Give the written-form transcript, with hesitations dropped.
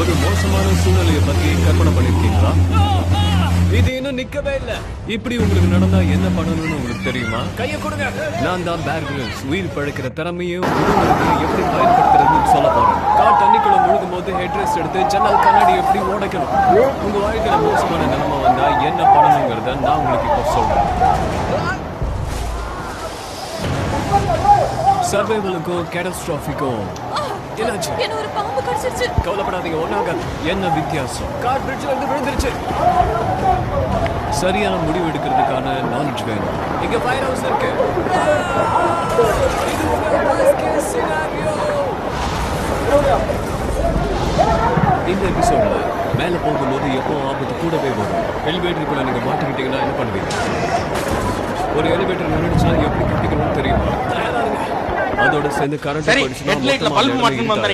ஒரு மோசமான சூழ்நிலையை பத்தி கற்பனை பண்ணிருக்கீங்களா? இது இன்னும் நிக்கவே இல்ல. இப்படி உங்களுக்கு நடந்தா என்ன பண்ணணும்னு உங்களுக்கு தெரியுமா? கையை கொடுங்க. நான் தான் பேர் கிரில்ஸ். உயிர் பழைக்கிற திறமையும் எப்படி பயன்படுத்துறதுன்னு சொல்ல போறேன். கார் தண்ணிக்குள்ள முழுகும் போது ஹெட்ரெஸ்ட் எடுத்து ஜன்னல் கண்ணாடி எப்படி உடைக்கணும். உங்க வாழ்க்கையில மோசமான நிலைமை வந்தா என்ன பண்ணணுங்கிறத நான் உங்களுக்கு இப்போ சொல்றேன். சர்வைவலுக்கும் கேட்டாஸ்ட்ராஃபிக்கும் என்னாச்சு? என்ன ஒரு பாம்பு கடிச்சிருச்சு. கவலைப்படாதீங்க, ஒண்ணாகாது. என்ன வித்தியாசம்? கார் பிரிட்ஜ்ல இருந்து விழுந்துருச்சு. சரியான முடிவு எடுக்கிறதுக்கான நாலேஜ் வேணும். இங்க ஃபயர் ஹவுஸ் இருக்கு. இது ஒரு worst case scenario. இந்த எபிசோட்ல மேல போகும்போது எப்போ ஆபத்து கூடவே வரும். எலிவேட்டருக்குள்ள நீங்க மாட்டிக்கிட்டீங்கன்னா என்ன பண்ணுவீங்க? ஒரு எலிவேட்டர் நின்றுச்சுன்னா எப்படி கட்டிக்கணும்னு தெரியுமா? அதோட சேர்ந்து கரண்ட் போயிடுச்சுன்னா